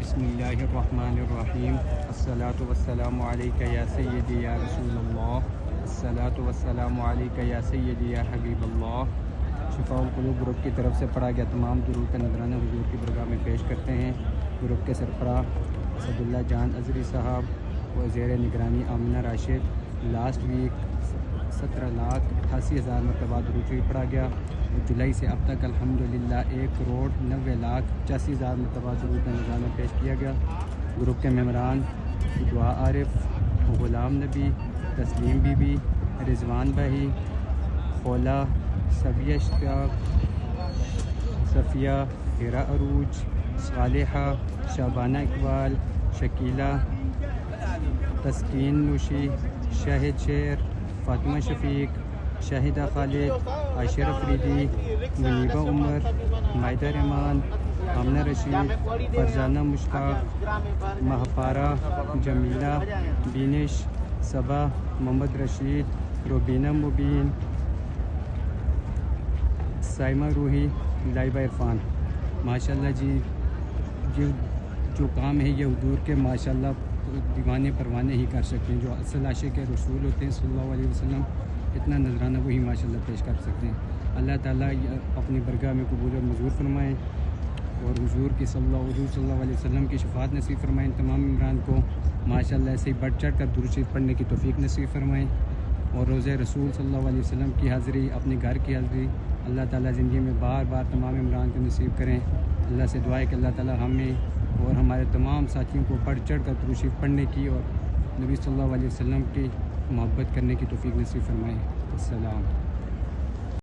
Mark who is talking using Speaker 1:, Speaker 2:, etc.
Speaker 1: بسم اللہ الرحمن الرحیم الصلاۃ والسلام علیک یا سیدی یا رسول اللہ الصلاۃ والسلام علیک یا سیدی یا حبیب اللہ۔ شفاء القلوب گروپ کی طرف سے پڑھا گیا تمام درود کا نذرانہ حضور کی بارگاہ میں پیش کرتے ہیں۔ گروپ کے سربراہ اسد اللہ جان ازری صاحب و زیر نگرانی آمنہ راشد لاسٹ ویک 17,88,000 مرتبہ درود شریف پڑھا گیا۔ جولائی سے اب تک الحمدللہ 1,90,85,000 مرتبہ درود کا نذرانہ پیش کیا گیا۔ گروپ کے ممبران دعا عارف، غلام نبی، تسلیم بی بی، رضوان بھائی، خولا، صبیہ اشتیاق، صفیہ، ہیرا عروج، صالحہ، شابانہ اقبال، شکیلہ، تسکین نوشی، شاہد شیر، فاطمہ شفیق، شاہدہ خالد، عائشہ افریدی، منیبہ عمر، مائدہ رحمان، آمنہ رشید، فرزانہ مشتاق، مہپارہ، جمیلہ، بینش، صبا، محمد رشید، روبینہ مبین، سائمہ روحی، لائبہ عرفان۔ ماشاءاللہ جی جو کام ہے یہ حضور کے ماشاءاللہ دیوانے پروانے ہی کر سکتے ہیں۔ جو اصل عاشق رسول ہوتے ہیں صلی اللہ علیہ وسلم، اتنا نذرانہ وہی ماشاءاللہ پیش کر سکتے ہیں۔ اللہ تعالیٰ اپنی برگاہ میں قبول اور منظور فرمائیں اور حضور کی صلی اللہ علیہ وسلم کی شفاعت نصیب فرمائیں۔ تمام عمران کو ماشاءاللہ ایسے ہی بڑھ چڑھ کر درود شریف پڑھنے کی توفیق نصیب فرمائیں اور روزہ رسول صلی اللہ علیہ وسلم کی حاضری، اپنے گھر کی حاضری اللہ تعالیٰ زندگی میں بار بار تمام عمران کو نصیب کریں۔ اللہ سے دعا ہے کہ اللہ تعالیٰ ہمیں اور ہمارے تمام ساتھیوں کو بڑھ چڑھ کر درود شریف پڑھنے کی اور نبی صلی اللہ علیہ وسلم کی محبت کرنے کی توفیق نصیب فرمائیں۔ السلام۔